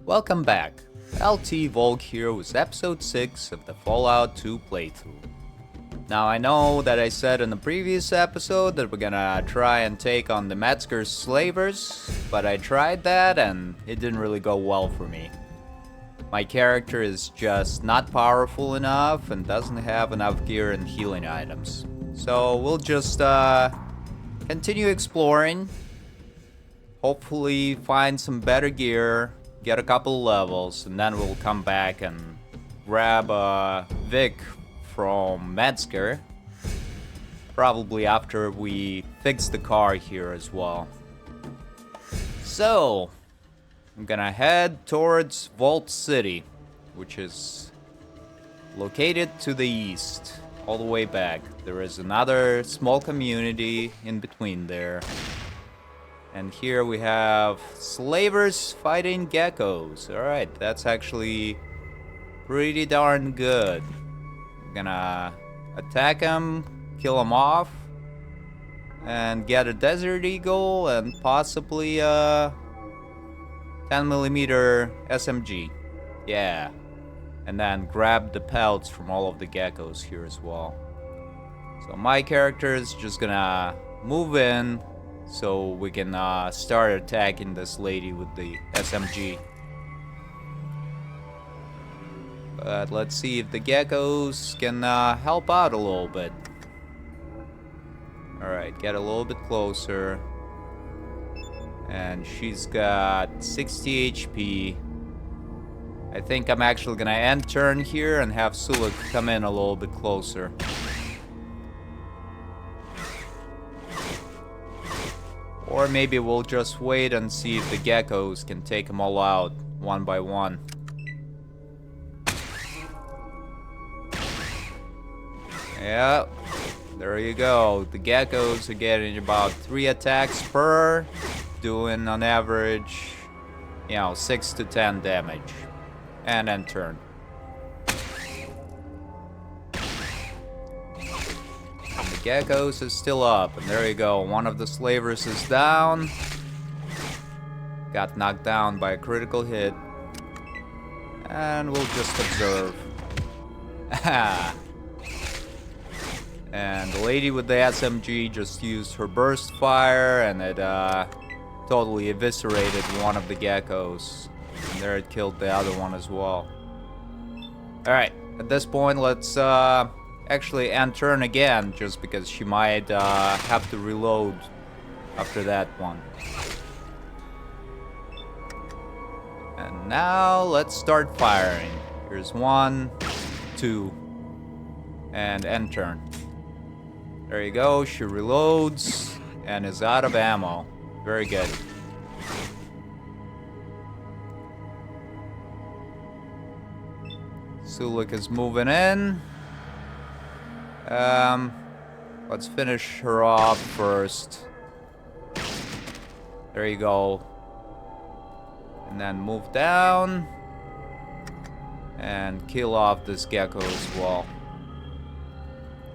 Welcome back. LT Volk here with episode 6 of the Fallout 2 playthrough. Now I know that I said in the previous episode that we're gonna try and take on the Metzger slavers, but I tried that and it didn't really go well for me. My character is just not powerful enough and doesn't have enough gear and healing items. So we'll just continue exploring, hopefully find some better gear, get a couple levels, and then we'll come back and grab Vic from Metzger. Probably after we fix the car here as well. So, I'm gonna head towards Vault City, which is located to the east, all the way back. There is another small community in between there. And here we have slavers fighting geckos. Alright, that's actually pretty darn good. I'm gonna attack them, kill them off, and get a Desert Eagle and possibly a 10mm SMG. Yeah. And then grab the pelts from all of the geckos here as well. So my character is just gonna move in so we can start attacking this lady with the SMG. But let's see if the geckos can help out a little bit. Alright, get a little bit closer. And she's got 60 HP. I think I'm actually gonna end turn here and have Suluk come in a little bit closer. Or maybe we'll just wait and see if the geckos can take them all out one by one. Yeah, there you go. The geckos are getting about 3 attacks per, doing on average, 6 to 10 damage. And end turn. The geckos is still up, and there you go. One of the slavers is down. Got knocked down by a critical hit. And we'll just observe. And the lady with the SMG just used her burst fire, and it totally eviscerated one of the geckos. And there it killed the other one as well. Alright, at this point let's actually end turn again, just because she might have to reload after that one. And now let's start firing. Here's 1, 2, and end turn. There you go, she reloads and is out of ammo. Very good. Suluk is moving in. Let's finish her off first. There you go. And then move down. And kill off this gecko as well.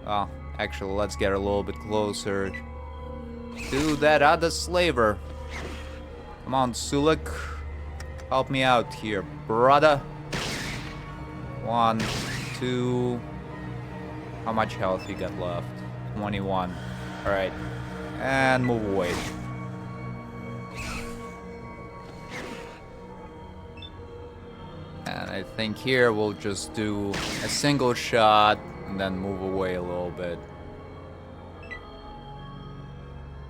Oh, actually, let's get a little bit closer to that other slaver. Come on, Suluk. Help me out here, brother. 1, 2. How much health you got left? 21. Alright. And move away. And I think here we'll just do a single shot and then move away a little bit.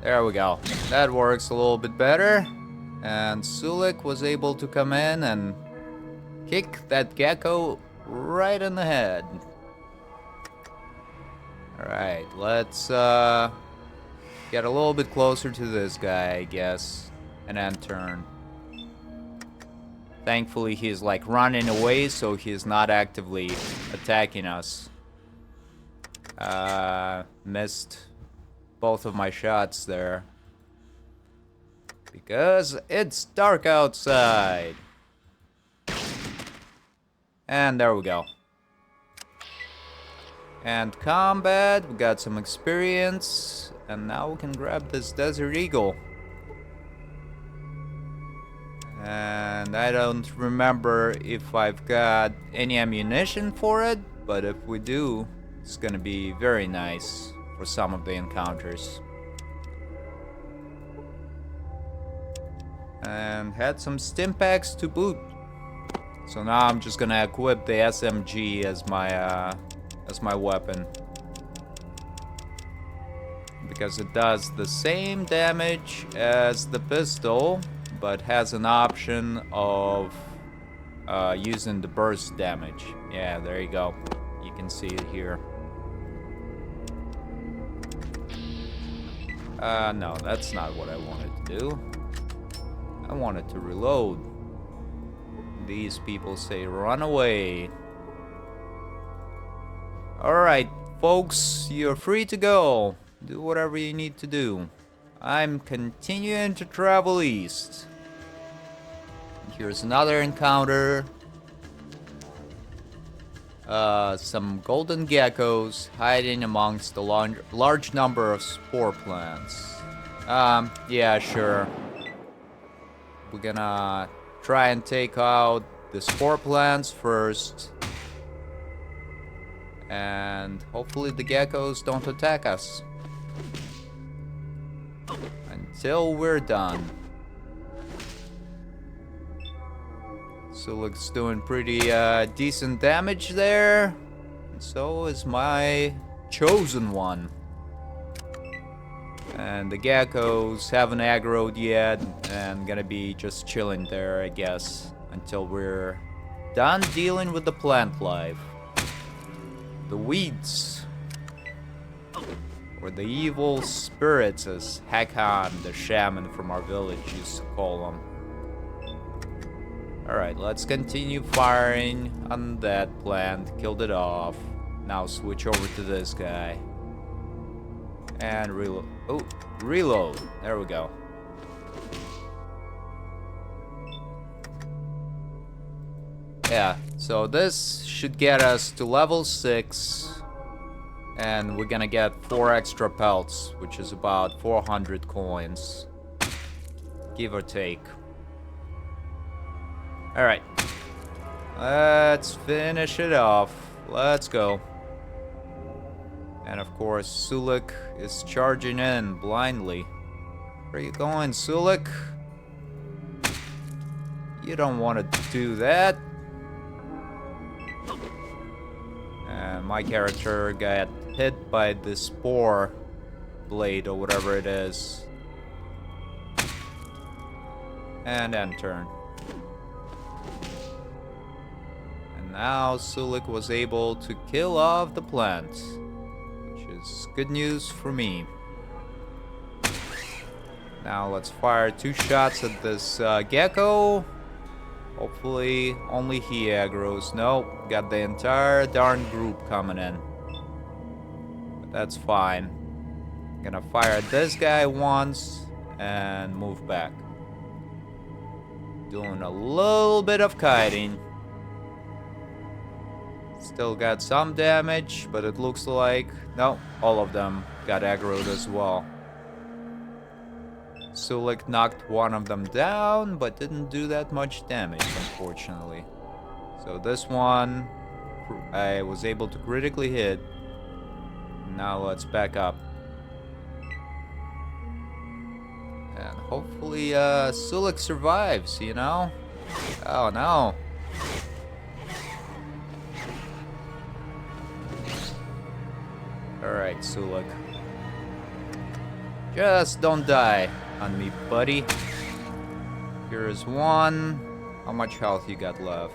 There we go. That works a little bit better. And Suluk was able to come in and kick that gecko right in the head. Alright, let's get a little bit closer to this guy, I guess, and end turn. Thankfully, he's like running away, so he's not actively attacking us. Missed both of my shots there. Because it's dark outside. And there we go. And combat, we got some experience. And now we can grab this Desert Eagle. And I don't remember if I've got any ammunition for it, but if we do, it's gonna be very nice for some of the encounters. And had some stim packs to boot. So now I'm just gonna equip the SMG as my weapon. Because it does the same damage as the pistol, but has an option of using the burst damage. Yeah, there you go. You can see it here. No, that's not what I wanted to do. I wanted to reload. These people say run away. Alright, folks, you're free to go. Do whatever you need to do. I'm continuing to travel east. Here's another encounter. Some golden geckos hiding amongst a large number of spore plants. Yeah, sure. We're gonna try and take out the spore plants first. And hopefully the geckos don't attack us. Until we're done. Suluk's doing pretty decent damage there. And so is my chosen one. And the geckos haven't aggroed yet and gonna be just chilling there, I guess, until we're done dealing with the plant life. The weeds. Or the evil spirits, as Hakan, the shaman from our village, used to call them. Alright, let's continue firing on that plant. Killed it off. Now switch over to this guy. And reload. Oh, reload. There we go. Yeah, so this should get us to level 6. And we're gonna get 4 extra pelts, which is about 400 coins. Give or take. Alright. Let's finish it off. Let's go. And of course, Suluk is charging in blindly. Where are you going, Suluk? You don't want to do that. And my character got hit by the spore blade or whatever it is. And end turn. And now Suluk was able to kill off the plant, which is good news for me. Now let's fire 2 shots at this gecko. Hopefully only he aggroes. Nope, got the entire darn group coming in. But that's fine. Gonna fire at this guy once and move back. Doing a little bit of kiting. Still got some damage, but it looks like... no, all of them got aggroed as well. Suluk knocked one of them down, but didn't do that much damage, unfortunately. So this one, I was able to critically hit. Now let's back up. And hopefully, Suluk survives, you know? Oh, no. Alright, Suluk. Just don't die on me, buddy. Here's one. How much health you got left?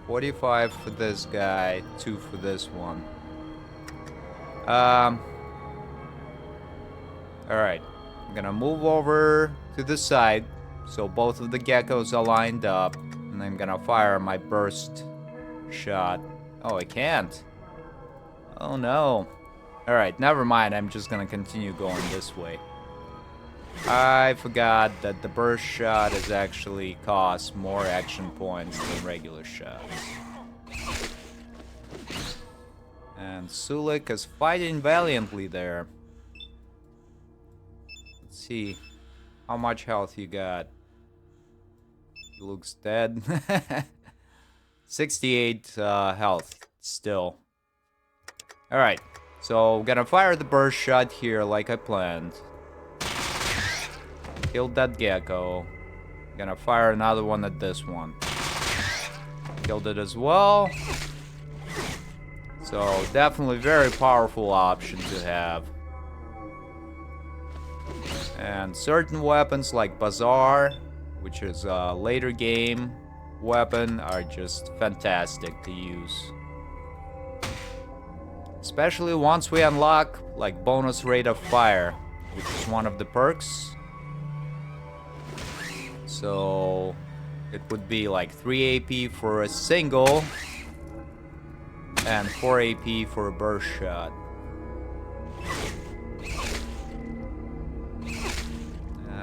45 for this guy, 2 for this one. Alright. I'm gonna move over to the side so both of the geckos are lined up. And I'm gonna fire my burst shot. Oh, I can't. Oh no. Alright, never mind. I'm just gonna continue going this way. I forgot that the burst shot is actually costs more action points than regular shots. And Suluk is fighting valiantly there. Let's see how much health you got. He looks dead. 68 health still. Alright, so gonna fire the burst shot here like I planned. Killed that gecko. Gonna fire another one at this one. Killed it as well. So definitely very powerful option to have. And certain weapons like Bazaar, which is a later game weapon, are just fantastic to use. Especially once we unlock like bonus rate of fire, which is one of the perks. So it would be like 3 AP for a single and 4 AP for a burst shot.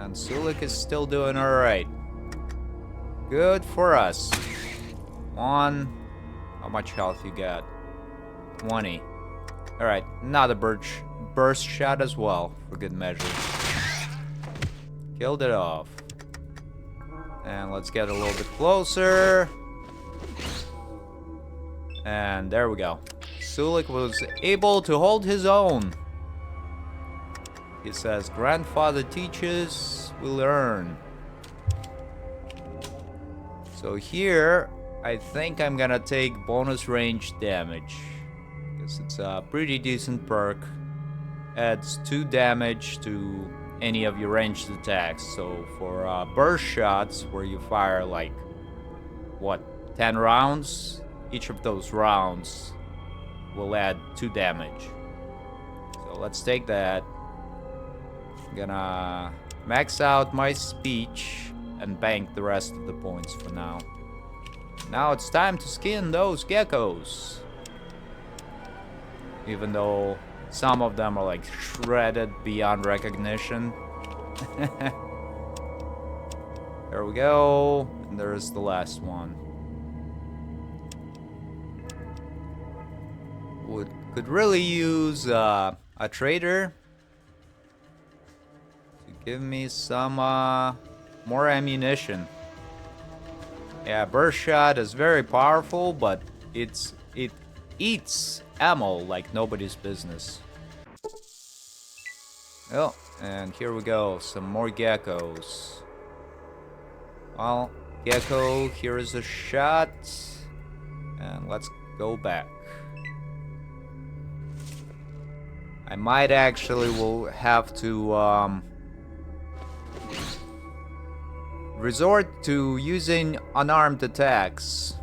And Sulik is still doing alright. Good for us. How much health you got? 20. Alright, another burst shot as well, for good measure. Killed it off. And let's get a little bit closer. And there we go. Sulik was able to hold his own. He says, grandfather teaches, we learn. So here, I think I'm gonna take bonus range damage. Because it's a pretty decent perk. Adds 2 damage to any of your ranged attacks. So for burst shots, where you fire like, what, 10 rounds? Each of those rounds will add 2 damage. So let's take that. I'm gonna max out my speech and bank the rest of the points for now. Now it's time to skin those geckos. Even though some of them are like shredded beyond recognition. There we go. And there's the last one. Could really use a trader to give me some more ammunition. Yeah, burst shot is very powerful, but it eats ammo like nobody's business. Oh, and here we go, some more geckos. Well, gecko, here is a shot, and let's go back. I might actually will have to resort to using unarmed attacks,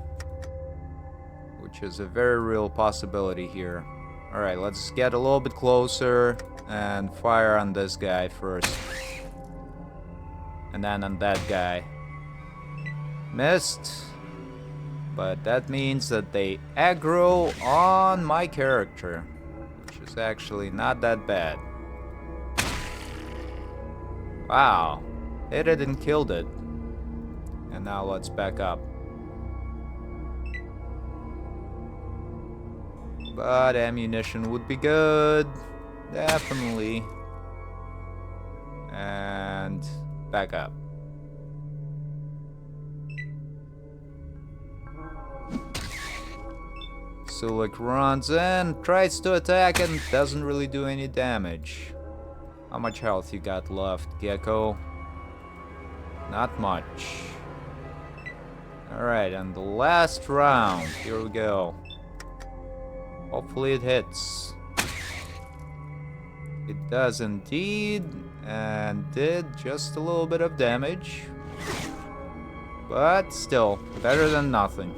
which is a very real possibility here. Alright, let's get a little bit closer and fire on this guy first. And then on that guy. Missed. But that means that they aggro on my character, which is actually not that bad. Wow, hit it and killed it. And now let's back up. But ammunition would be good. Definitely. And back up. Sulik runs in, tries to attack and doesn't really do any damage. How much health you got left, Gecko? Not much. Alright, and the last round. Here we go. Hopefully it hits. It does indeed, and did just a little bit of damage. But still, better than nothing.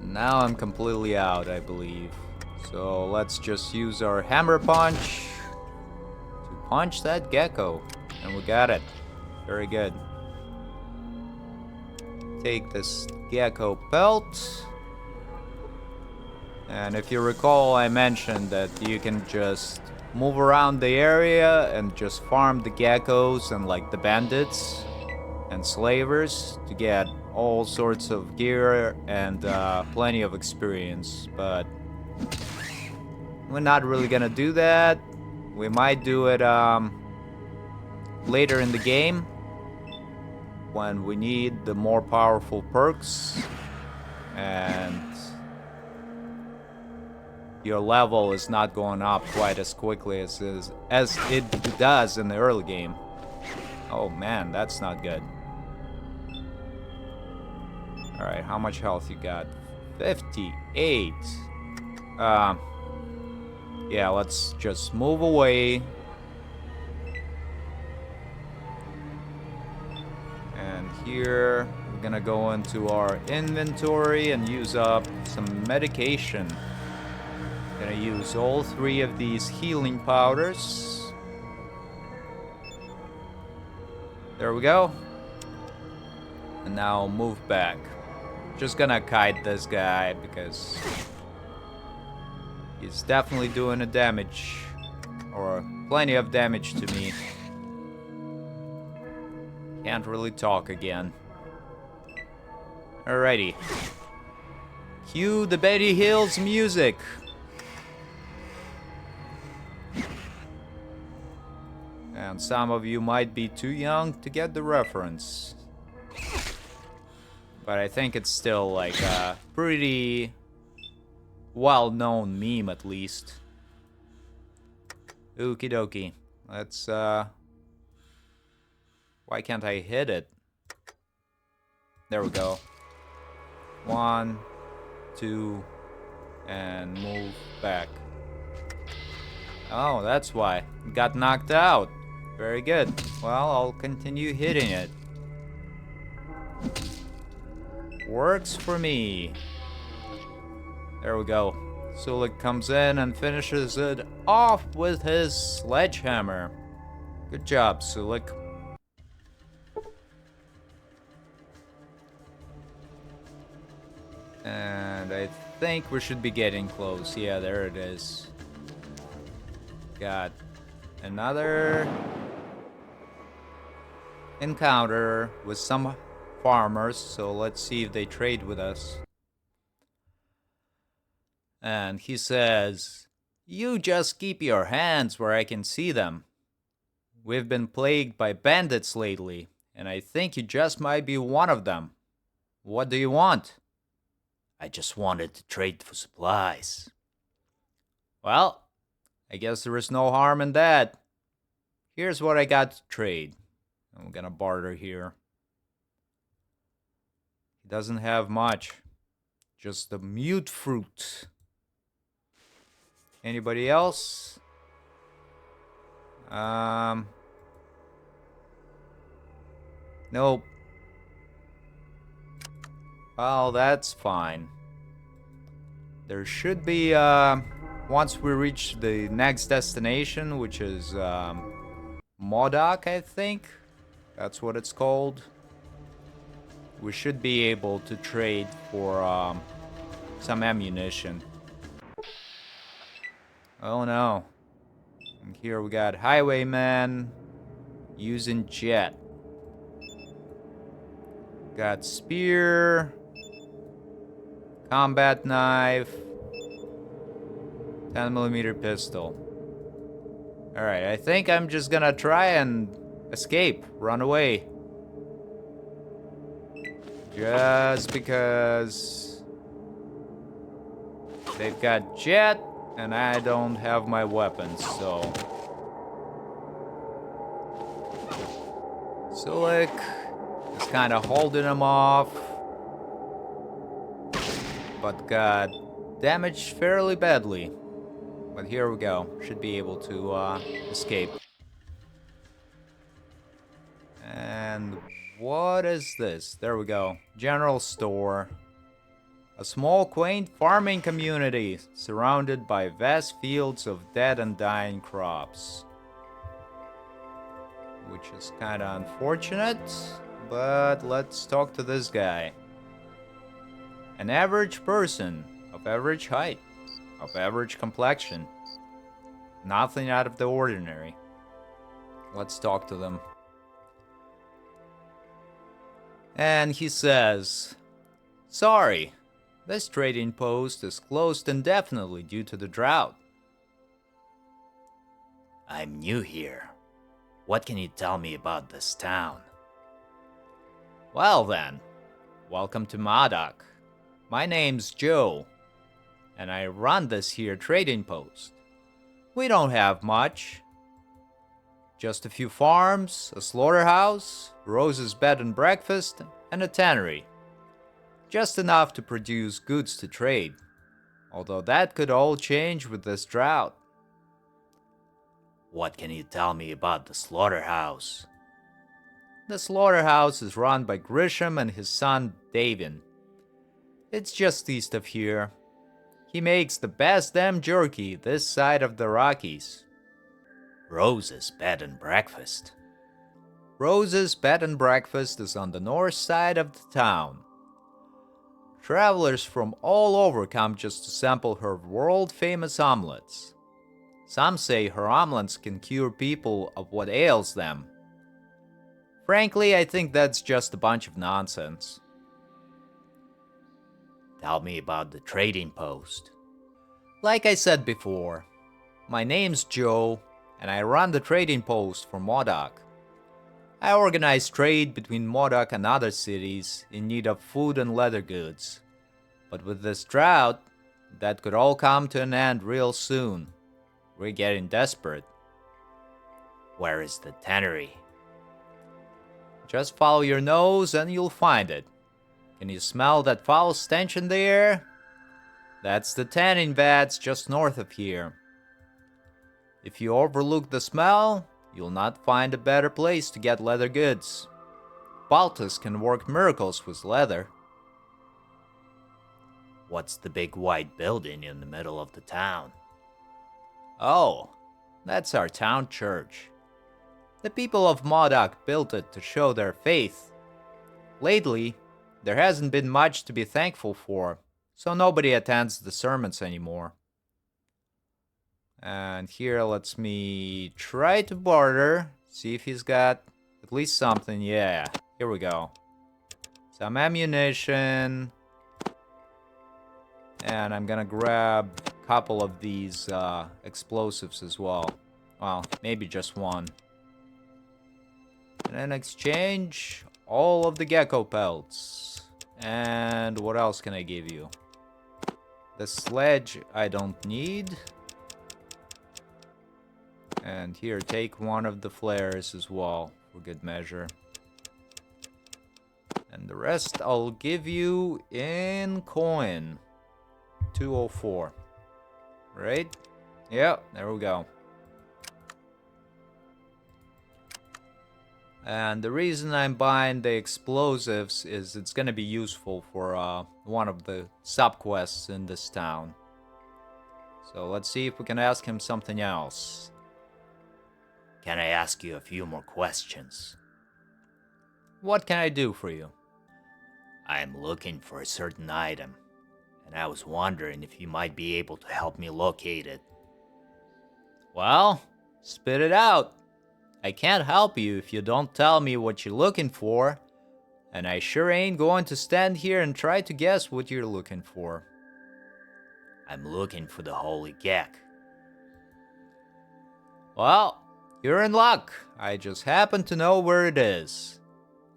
Now I'm completely out, I believe. So let's just use our hammer punch to punch that gecko. And we got it. Very good. Take this gecko pelt. And if you recall, I mentioned that you can just move around the area and just farm the geckos and like the bandits and slavers to get all sorts of gear and plenty of experience. But we're not really gonna do that. We might do it later in the game when we need the more powerful perks and your level is not going up quite as quickly as it does in the early game. Oh man, that's not good. Alright, how much health you got? 58. Yeah, let's just move away. And here, we're gonna go into our inventory and use up some medication. Gonna use all 3 of these healing powders. There we go. And now move back. Just gonna kite this guy because he's definitely doing a damage, or plenty of damage to me. Can't really talk again. Alrighty. Cue the Betty Hills music. And some of you might be too young to get the reference. But I think it's still like a pretty well-known meme at least. Okie dokie. Let's why can't I hit it? There we go. 1, 2, and move back. Oh, that's why. Got knocked out. Very good. Well, I'll continue hitting it. Works for me. There we go. Sulik comes in and finishes it off with his sledgehammer. Good job, Sulik. And I think we should be getting close. Yeah, there it is. Got another encounter with some farmers, so let's see if they trade with us. And he says, "You just keep your hands where I can see them. We've been plagued by bandits lately, and I think you just might be one of them. What do you want?" "I just wanted to trade for supplies." "Well, I guess there is no harm in that. Here's what I got to trade." I'm gonna barter here. He doesn't have much. Just the mute fruit. Anybody else? Nope. Well, that's fine. There should be, once we reach the next destination, which is, Modoc, I think. That's what it's called. We should be able to trade for, some ammunition. Oh no. And here we got Highwayman using jet. Got spear, combat knife, 10mm pistol. Alright, I think I'm just gonna try and escape, run away. Just because they've got jet and I don't have my weapons, so. Sulik is kind of holding him off, but got damaged fairly badly. But here we go. Should be able to escape. And what is this? There we go. General store. A small, quaint farming community surrounded by vast fields of dead and dying crops. Which is kind of unfortunate, but let's talk to this guy. An average person, of average height, of average complexion. Nothing out of the ordinary. Let's talk to them. And he says, "Sorry, this trading post is closed indefinitely due to the drought." "I'm new here. What can you tell me about this town?" Well then, welcome to Modoc. My name's Joe, and I run this here trading post. We don't have much. Just a few farms, a slaughterhouse, Rose's bed and breakfast, and a tannery. Just enough to produce goods to trade. Although that could all change with this drought. What can you tell me about the slaughterhouse? The slaughterhouse is run by Grisham and his son Davin. It's just east of here. He makes the best damn jerky this side of the Rockies. Rose's bed and breakfast. Rose's bed and breakfast is on the north side of the town. Travelers from all over come just to sample her world-famous omelets. Some say her omelets can cure people of what ails them. Frankly, I think that's just a bunch of nonsense. Tell me about the trading post. Like I said before, my name's Joe, and I run the trading post for Modoc. I organize trade between Modoc and other cities in need of food and leather goods. But with this drought, that could all come to an end real soon. We're getting desperate. Where is the tannery? Just follow your nose and you'll find it. Can you smell that foul stench in the air? That's the tanning vats just north of here. If you overlook the smell, you'll not find a better place to get leather goods. Baltus can work miracles with leather. What's the big white building in the middle of the town? Oh, that's our town church. The people of Modoc built it to show their faith. Lately, there hasn't been much to be thankful for, so nobody attends the sermons anymore. And here lets me try to barter, see if he's got at least something. Yeah, here we go. Some ammunition. And I'm gonna grab a couple of these explosives as well. Well, maybe just one. And in exchange, all of the gecko pelts. And what else can I give you? The sledge I don't need. And here, take one of the flares as well, for good measure. And the rest I'll give you in coin. 204. Right? Yeah, there we go. And the reason I'm buying the explosives is it's gonna be useful for one of the sub-quests in this town. So let's see if we can ask him something else. Can I ask you a few more questions? What can I do for you? I'm looking for a certain item, and I was wondering if you might be able to help me locate it. Well, spit it out. I can't help you if you don't tell me what you're looking for, and I sure ain't going to stand here and try to guess what you're looking for. I'm looking for the Holy Geck. Well, you're in luck. I just happen to know where it is.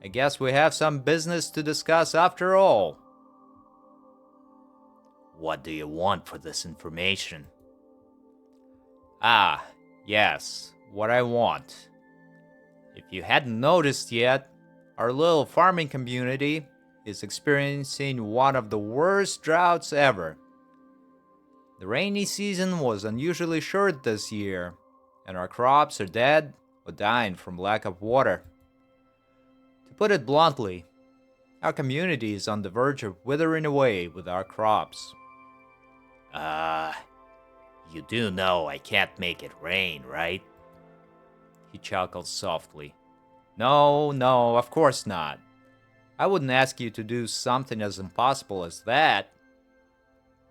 I guess we have some business to discuss after all. What do you want for this information? Ah, yes, what I want. If you hadn't noticed yet, our little farming community is experiencing one of the worst droughts ever. The rainy season was unusually short this year, and our crops are dead or dying from lack of water. To put it bluntly, our community is on the verge of withering away with our crops. You do know I can't make it rain, right? He chuckled softly. No, of course not. I wouldn't ask you to do something as impossible as that.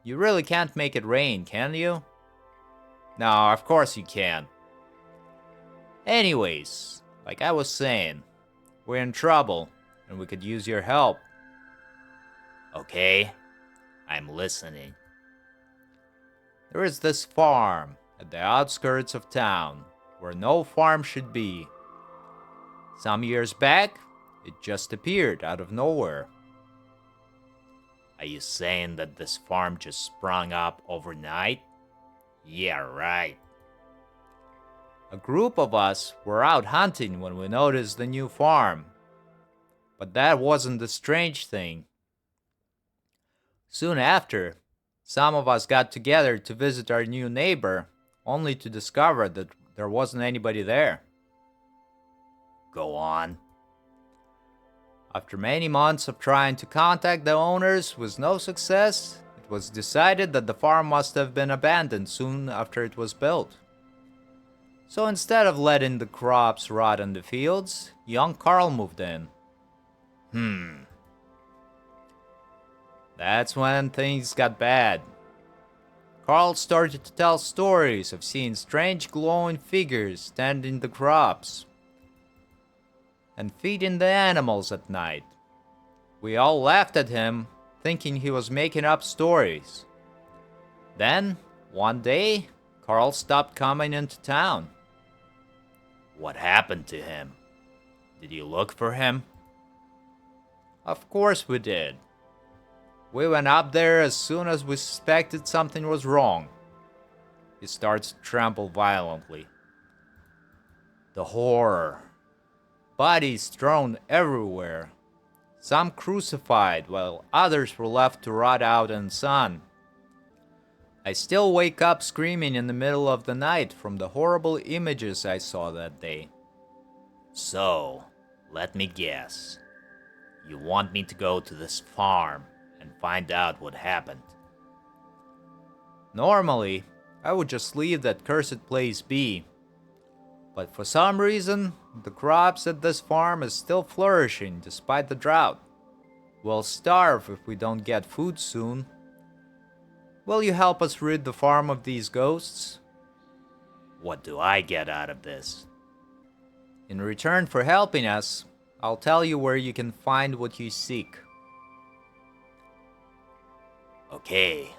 You really can't make it rain, can you? No, of course you can. Anyways, like I was saying, we're in trouble, and we could use your help. Okay, I'm listening. There is this farm at the outskirts of town, where no farm should be. Some years back, It just appeared out of nowhere. Are you saying that this farm just sprung up overnight? Yeah, right. A group of us were out hunting when we noticed the new farm. But that wasn't the strange thing. Soon after, some of us got together to visit our new neighbor, only to discover that there wasn't anybody there. Go on. After many months of trying to contact the owners with no success, it was decided that the farm must have been abandoned soon after it was built. So instead of letting the crops rot in the fields, young Carl moved in. That's when things got bad. Carl started to tell stories of seeing strange glowing figures tending the crops and feeding the animals at night. We all laughed at him, thinking he was making up stories. Then, one day, Carl stopped coming into town. What happened to him? Did you look for him? Of course we did. We went up there as soon as we suspected something was wrong. He starts to tremble violently. The horror. Bodies thrown everywhere. Some crucified, while others were left to rot out in the sun. I still wake up screaming in the middle of the night from the horrible images I saw that day. So, let me guess. You want me to go to this farm and find out what happened? Normally, I would just leave that cursed place be. But for some reason, the crops at this farm is still flourishing despite the drought. We'll starve if we don't get food soon. Will you help us rid the farm of these ghosts? What do I get out of this? In return for helping us, I'll tell you where you can find what you seek. Okay,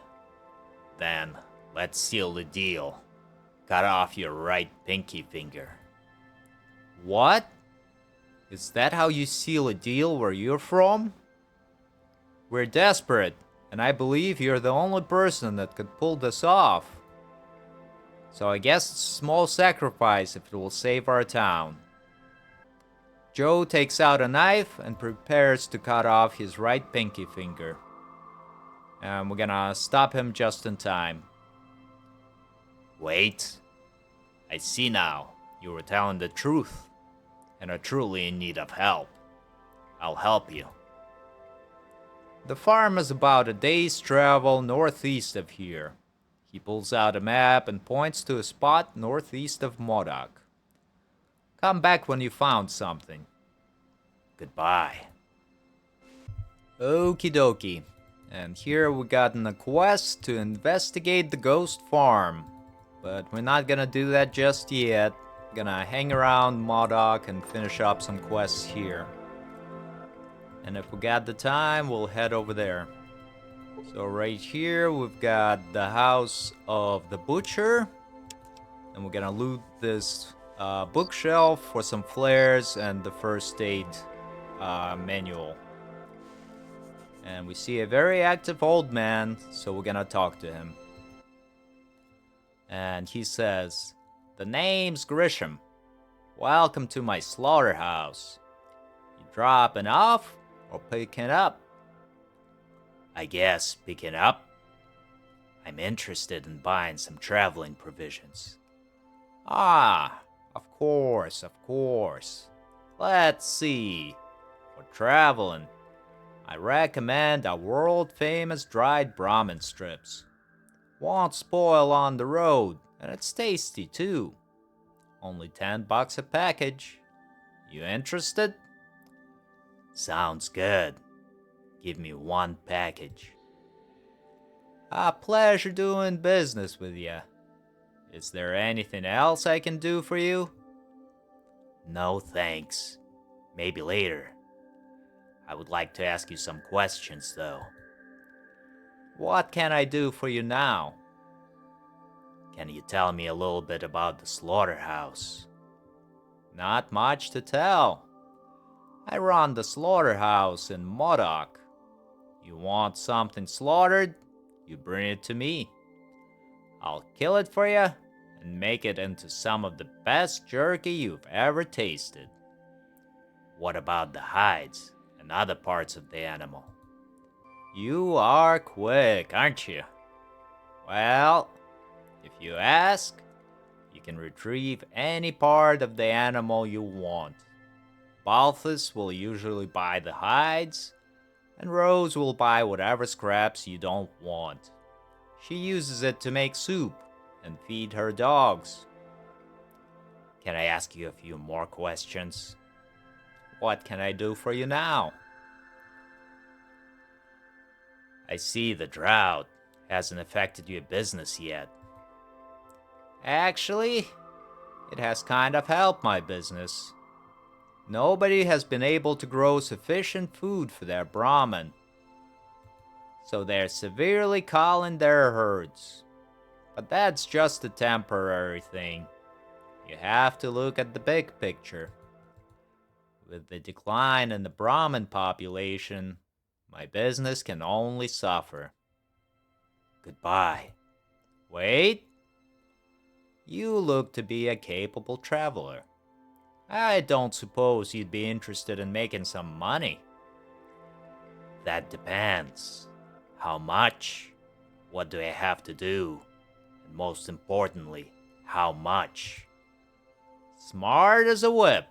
then let's seal the deal. Cut off your right pinky finger. What? Is that how you seal a deal where you're from? We're desperate, and I believe you're the only person that could pull this off. So I guess it's a small sacrifice if it will save our town. Joe takes out a knife and prepares to cut off his right pinky finger. And we're gonna stop him just in time. Wait. I see now. You were telling the truth, and are truly in need of help. I'll help you. The farm is about a day's travel northeast of here. He pulls out a map and points to a spot northeast of Modoc. Come back when you found something. Goodbye. Okie dokie. And here we got a quest to investigate the ghost farm. But we're not gonna do that just yet. Gonna hang around Modoc and finish up some quests here. And if we got the time, we'll head over there. So right here, we've got the house of the butcher. And we're gonna loot this bookshelf for some flares and the first aid manual. And we see a very active old man, so we're gonna talk to him. And he says, "The name's Grisham. Welcome to my slaughterhouse. You dropping off or picking up?" I guess picking up. I'm interested in buying some traveling provisions. Ah, of course, of course. Let's see. For traveling, I recommend our world-famous dried Brahmin strips. Won't spoil on the road, and it's tasty too. Only $10 a package. You interested? Sounds good. Give me one package. A pleasure doing business with you. Is there anything else I can do for you? No thanks. Maybe later. I would like to ask you some questions though. What can I do for you now? Can you tell me a little bit about the slaughterhouse? Not much to tell. I run the slaughterhouse in Modoc. You want something slaughtered? You bring it to me. I'll kill it for you and make it into some of the best jerky you've ever tasted. What about the hides and other parts of the animal? You are quick, aren't you? Well, if you ask, you can retrieve any part of the animal you want. Balthus will usually buy the hides, and Rose will buy whatever scraps you don't want. She uses it to make soup and feed her dogs. Can I ask you a few more questions? What can I do for you now? I see the drought hasn't affected your business yet. Actually, it has kind of helped my business. Nobody has been able to grow sufficient food for their Brahmin, so they're severely culling their herds. But that's just a temporary thing. You have to look at the big picture. With the decline in the Brahmin population, my business can only suffer. Goodbye. Wait. You look to be a capable traveler. I don't suppose you'd be interested in making some money. That depends. How much? What do I have to do? And most importantly, how much? Smart as a whip.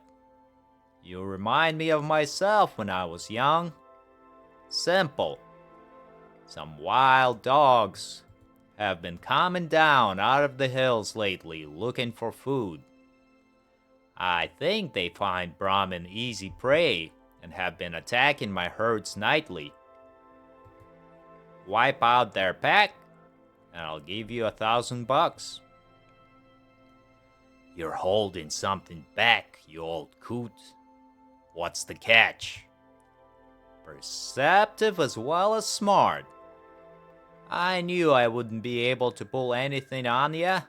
You remind me of myself when I was young. Simple. Some wild dogs have been coming down out of the hills lately looking for food. I think they find Brahmin easy prey and have been attacking my herds nightly. Wipe out their pack, and I'll give you $1,000. You're holding something back, you old coot. What's the catch? Perceptive as well as smart. I knew I wouldn't be able to pull anything on ya.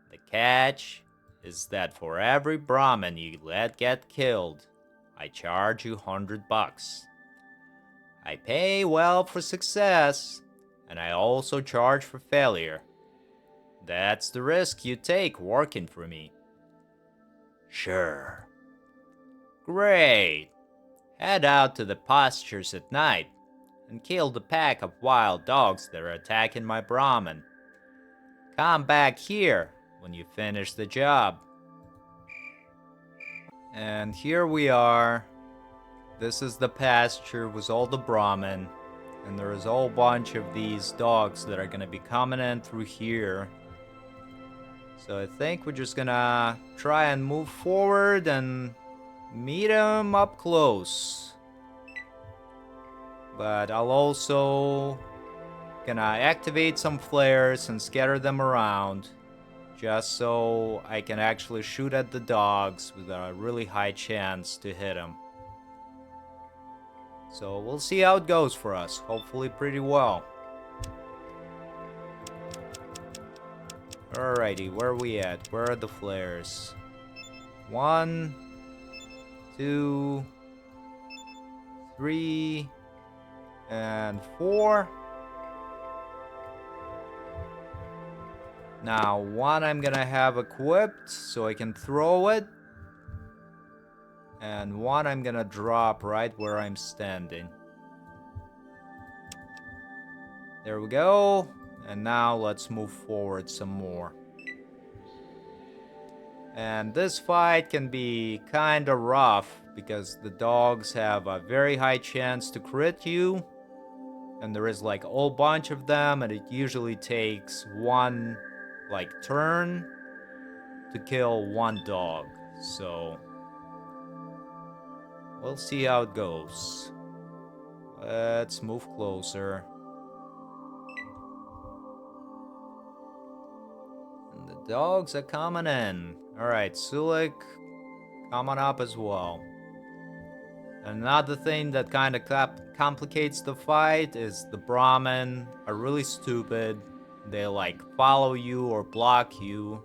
The catch is that for every Brahmin you let get killed, I charge you $100. I pay well for success, and I also charge for failure. That's the risk you take working for me. Sure. Great. Head out to the pastures at night and kill the pack of wild dogs that are attacking my Brahmin. Come back here when you finish the job. And here we are. This is the pasture with all the Brahmin. And there is a whole bunch of these dogs that are gonna be coming in through here. So I think we're just gonna try and move forward and meet them up close. But I'll also gonna activate some flares and scatter them around, just so I can actually shoot at the dogs with a really high chance to hit them. So we'll see how it goes for us. Hopefully pretty well. Alrighty, where are we at? Where are the flares? 1, 2, 3, and 4. Now, 1 I'm gonna have equipped so I can throw it. And 1 I'm gonna drop right where I'm standing. There we go. And now let's move forward some more. And this fight can be kinda rough because the dogs have a very high chance to crit you. And there is like a whole bunch of them, and it usually takes 1 turn to kill 1 dog. So we'll see how it goes. Let's move closer. And the dogs are coming in. Alright, Sulik, coming up as well. Another thing that kind of complicates the fight is the Brahmin are really stupid. They follow you or block you.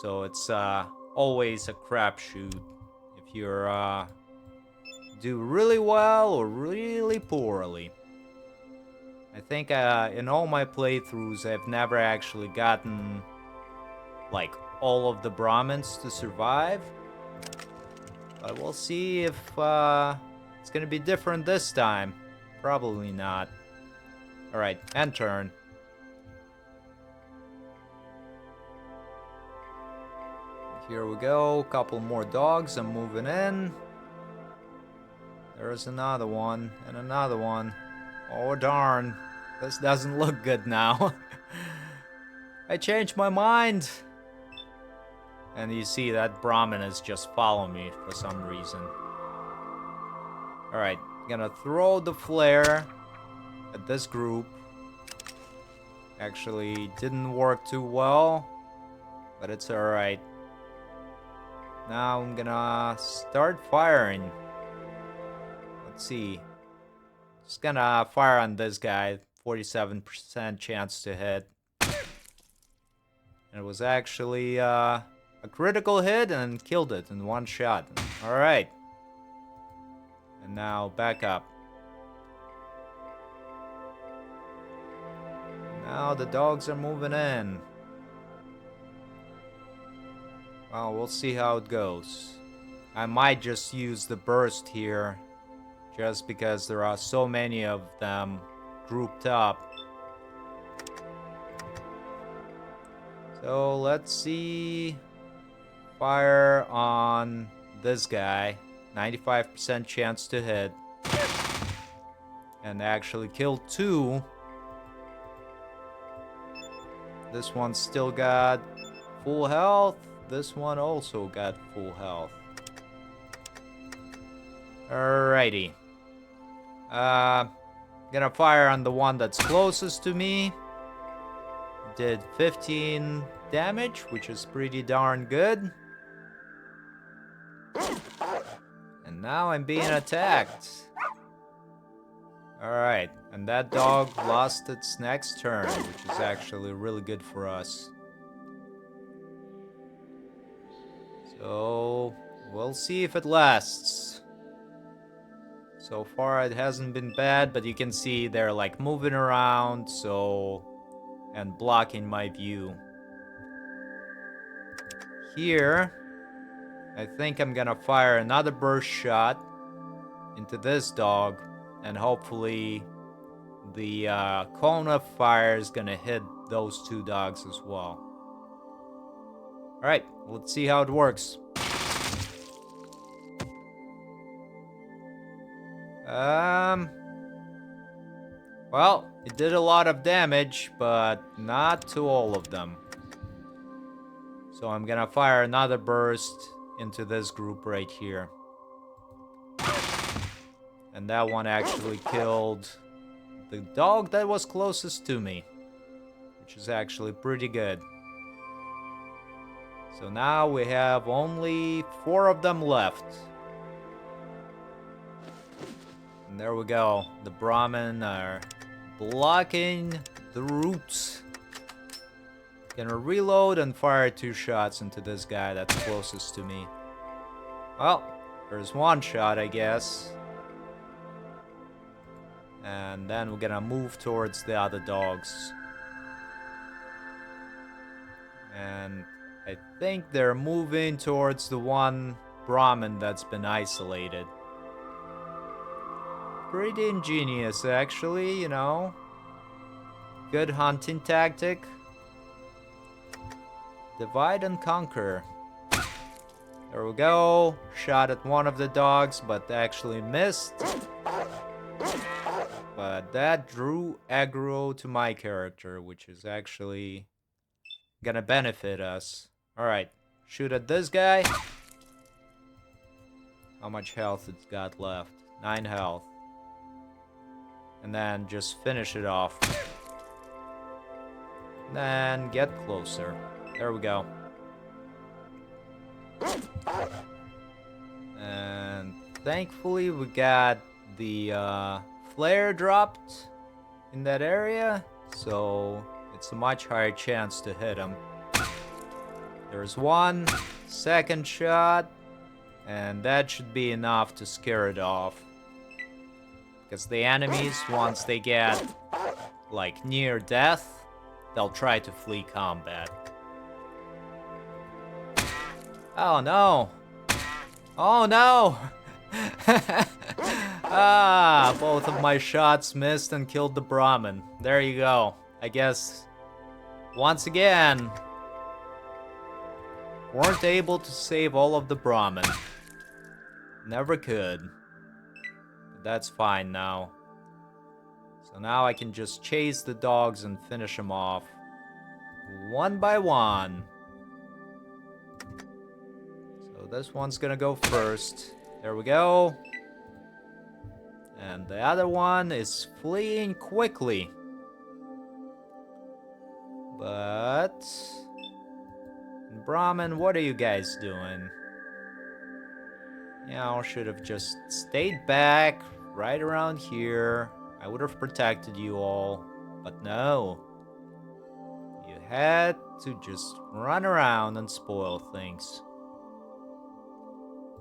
So it's always a crapshoot if if you're do really well or really poorly. I think in all my playthroughs, I've never actually gotten like all of the Brahmins to survive. But we'll see if it's gonna be different this time. Probably not. Alright, end turn. Here we go, couple more dogs, I'm moving in. There's another one, and another one. Oh darn, this doesn't look good now. I changed my mind. And you see that Brahmin is just following me for some reason. Alright, gonna throw the flare at this group. Actually, didn't work too well, but it's alright. Now I'm gonna start firing. Let's see. Just gonna fire on this guy. 47% chance to hit. And it was actually a critical hit and killed it in one shot. Alright. And now back up. Now the dogs are moving in. Well, we'll see how it goes. I might just use the burst here, just because there are so many of them grouped up. So let's see. Fire on this guy. 95% chance to hit. And actually kill 2. This one still got full health. This one also got full health. Alrighty. Gonna fire on the one that's closest to me. Did 15 damage, which is pretty darn good. And now I'm being attacked. Alright, and that dog lost its next turn, which is actually really good for us. So, we'll see if it lasts. So far it hasn't been bad, but you can see they're like moving around, so... and blocking my view. Here, I think I'm gonna fire another burst shot into this dog, and hopefully the cone of fire is gonna hit those 2 dogs as well. Alright, let's see how it works. Well, it did a lot of damage, but not to all of them. So I'm gonna fire another burst into this group right here. And that one actually killed the dog that was closest to me, which is actually pretty good. So now we have only 4 of them left. And there we go. The Brahmin are blocking the routes. Gonna reload and fire 2 shots into this guy that's closest to me. Well, there's 1 shot, I guess. And then we're gonna move towards the other dogs. And I think they're moving towards the one Brahmin that's been isolated. Pretty ingenious, actually, you know. Good hunting tactic. Divide and conquer. There we go. Shot at one of the dogs, but actually missed. But that drew aggro to my character, which is actually gonna benefit us. Alright, shoot at this guy. How much health it's got left? 9 health. And then just finish it off. Then get closer. There we go. And thankfully we got the flare dropped in that area, so it's a much higher chance to hit him. There's one. Second shot. And that should be enough to scare it off. Because the enemies, once they get, like, near death, they'll try to flee combat. Oh no! Oh no! Ah, both of my shots missed and killed the Brahmin. There you go. I guess, once again, weren't able to save all of the Brahmin. Never could. But that's fine now. So now I can just chase the dogs and finish them off. One by one. So this one's gonna go first. There we go. And the other one is fleeing quickly. But... Brahmin, what are you guys doing? Yeah, I should have just stayed back, right around here. I would have protected you all. But no. You had to just run around and spoil things.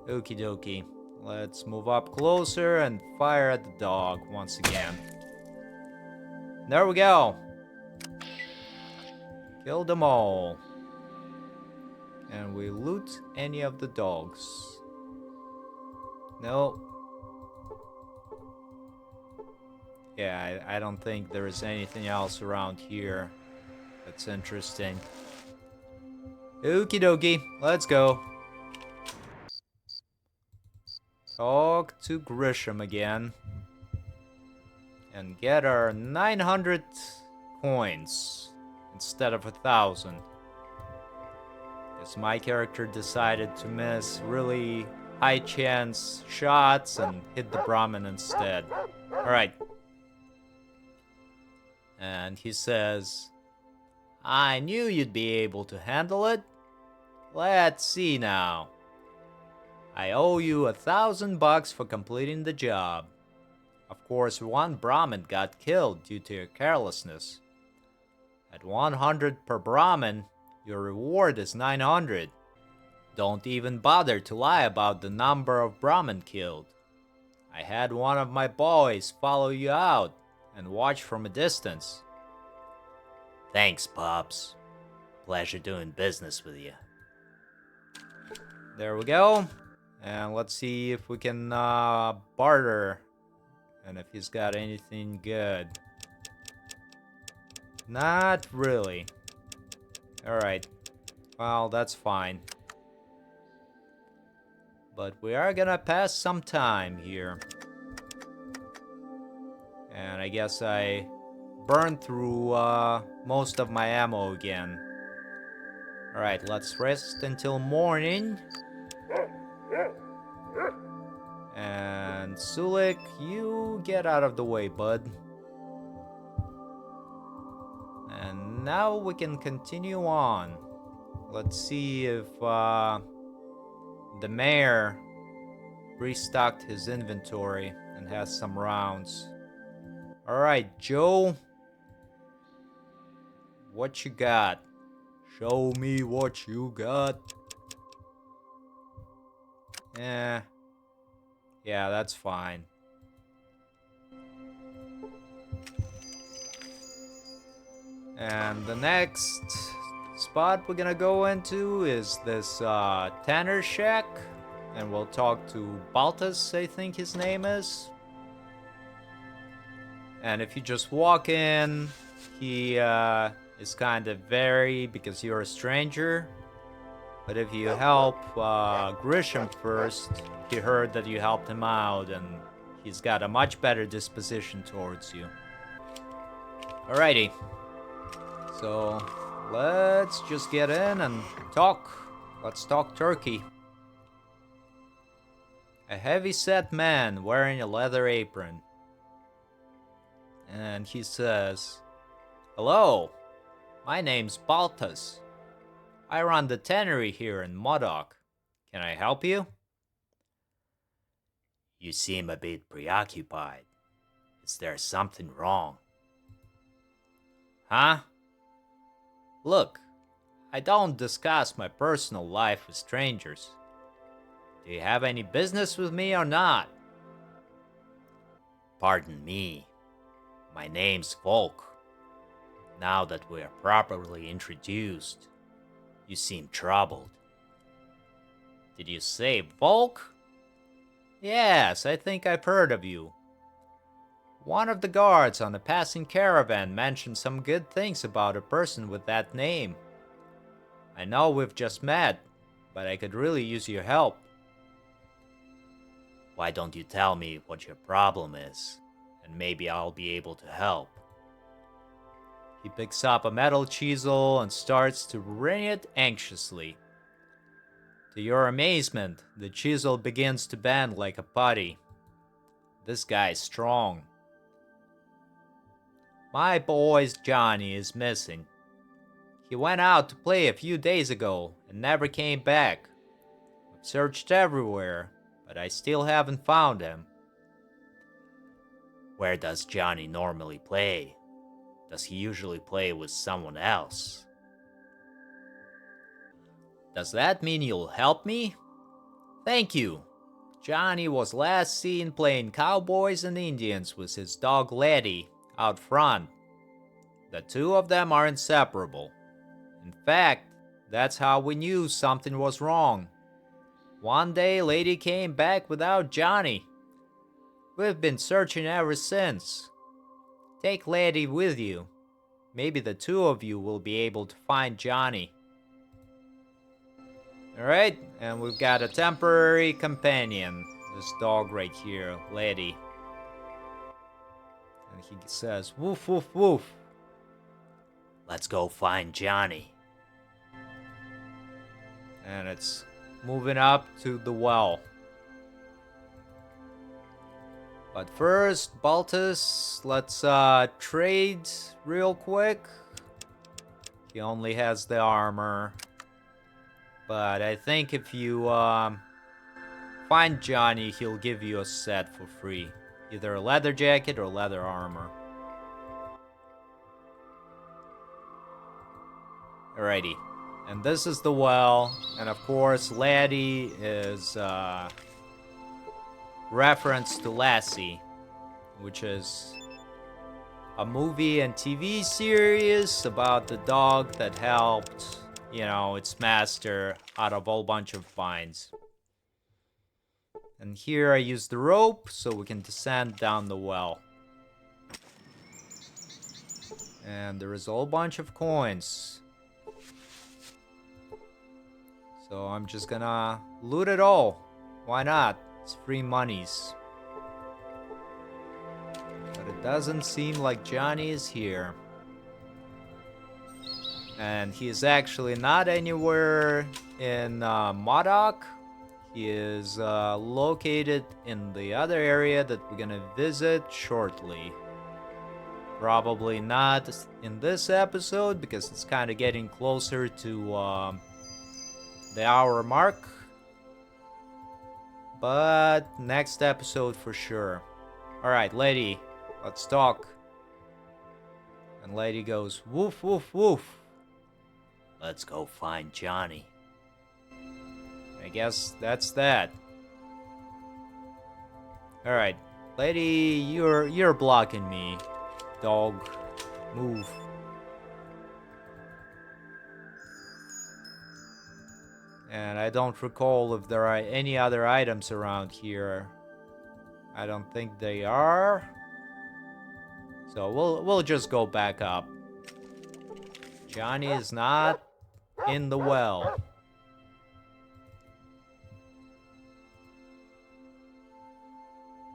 Okie dokie. Let's move up closer and fire at the dog once again. There we go. Kill them all. And we loot any of the dogs. No. Yeah, I don't think there is anything else around here that's interesting. Okie dokie, let's go. Talk to Grisham again. And get our 900 coins instead of 1,000. Because my character decided to miss really high chance shots and hit the Brahmin instead. Alright. And he says, I knew you'd be able to handle it. Let's see now. I owe you $1,000 for completing the job. Of course, one Brahmin got killed due to your carelessness. At 100 per Brahmin, your reward is 900. Don't even bother to lie about the number of Brahmin killed. I had one of my boys follow you out and watch from a distance. Thanks, Pops. Pleasure doing business with you. There we go. And let's see if we can barter. And if he's got anything good. Not really. Alright. Well, that's fine. But we are gonna pass some time here. And I guess I burned through most of my ammo again. Alright, let's rest until morning. And Sulik, you get out of the way, bud. And now we can continue on. Let's see if the mayor restocked his inventory and has some rounds. Alright, Joe. What you got? Show me what you got. Yeah, that's fine. And the next spot we're gonna go into is this Tanner Shack. And we'll talk to Baltus, I think his name is. And if you just walk in, he is kind of wary because you're a stranger. But if you help Grisham first, he heard that you helped him out, and he's got a much better disposition towards you. Alrighty. So, let's just get in and talk. Let's talk turkey. A heavy-set man wearing a leather apron. And he says, Hello, my name's Baltus. I run the tannery here in Modoc. Can I help you? You seem a bit preoccupied. Is there something wrong? Huh? Look, I don't discuss my personal life with strangers. Do Do you have any business with me or not? Pardon me. My name's Volk. Now that we are properly introduced, you seem troubled. Did you say Volk? Yes, I think I've heard of you. One of the guards on a passing caravan mentioned some good things about a person with that name. I know we've just met, but I could really use your help. Why don't you tell me what your problem is, and maybe I'll be able to help. He picks up a metal chisel and starts to wring it anxiously. To your amazement, the chisel begins to bend like a putty. This guy's strong. My boy's Johnny is missing. He went out to play a few days ago and never came back. I've searched everywhere, but I still haven't found him. Where does Johnny normally play? Does he usually play with someone else? Does that mean you'll help me? Thank you. Johnny was last seen playing cowboys and Indians with his dog Letty out front. The two of them are inseparable. In fact, that's how we knew something was wrong. One day, Lady came back without Johnny. We've been searching ever since. Take Letty with you. Maybe the two of you will be able to find Johnny. Alright, and we've got a temporary companion. This dog right here, Letty. And he says, woof, woof, woof. Let's go find Johnny. And it's moving up to the well. But first, Baltus, let's trade real quick. He only has the armor. But I think if you find Johnny, he'll give you a set for free. Either a leather jacket or leather armor. Alrighty. And this is the well. And of course, Laddie is reference to Lassie, which is a movie and TV series about the dog that helped, you know, its master out of a whole bunch of vines. And here I use the rope so we can descend down the well. And there is a whole bunch of coins. So I'm just gonna loot it all. Why not? It's free monies. But it doesn't seem like Johnny is here. And he is actually not anywhere in Modoc. He is located in the other area that we're gonna visit shortly. Probably not in this episode because it's kind of getting closer to the hour mark. But next episode for sure. Alright, lady, let's talk. And lady goes, woof, woof, woof. Let's go find Johnny. I guess that's that. Alright, lady, you're blocking me. Dog, move. And I don't recall if there are any other items around here. I don't think they are. So we'll just go back up. Johnny is not in the well.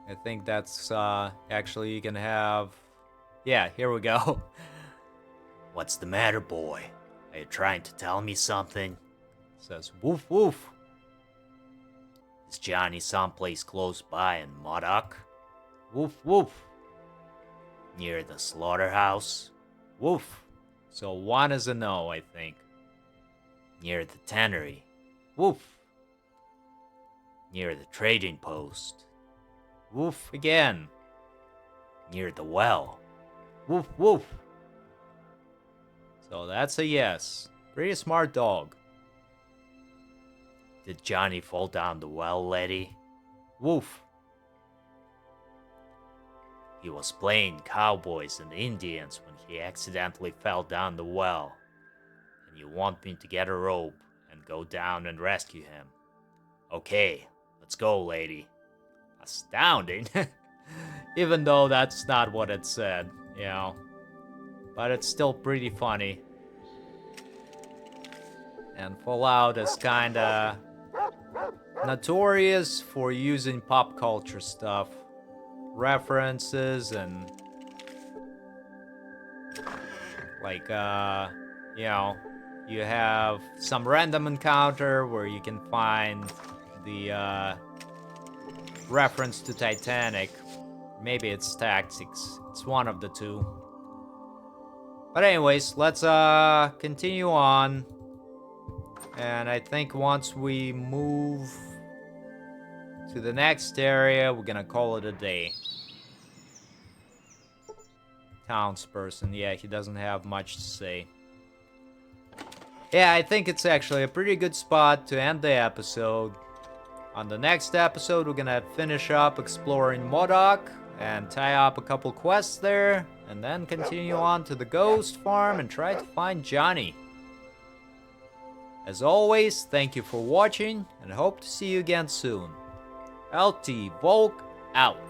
I think that's actually you can have. Yeah, here we go. What's the matter, boy? Are you trying to tell me something? Says woof woof. Is Johnny someplace close by in Modoc? Woof woof. Near the slaughterhouse? Woof. So one is a no, I think. Near the tannery? Woof. Near the trading post? Woof again. Near the well? Woof woof. So that's a yes. Pretty smart dog. Did Johnny fall down the well, lady? Woof. He was playing cowboys and Indians when he accidentally fell down the well. And you want me to get a rope and go down and rescue him. Okay, let's go, lady. Astounding. Even though that's not what it said, you know. But it's still pretty funny. And Fallout is kinda notorious for using pop culture stuff. References and like you know, you have some random encounter where you can find the reference to Titanic. Maybe it's Tactics. It's one of the two. But anyways, let's continue on. And I think once we move to the next area, we're gonna call it a day. Townsperson, yeah, he doesn't have much to say. Yeah, I think it's actually a pretty good spot to end the episode. On the next episode, we're gonna finish up exploring Modoc and tie up a couple quests there, and then continue on to the ghost farm and try to find Johnny. As always, thank you for watching, and hope to see you again soon. LT Volk out.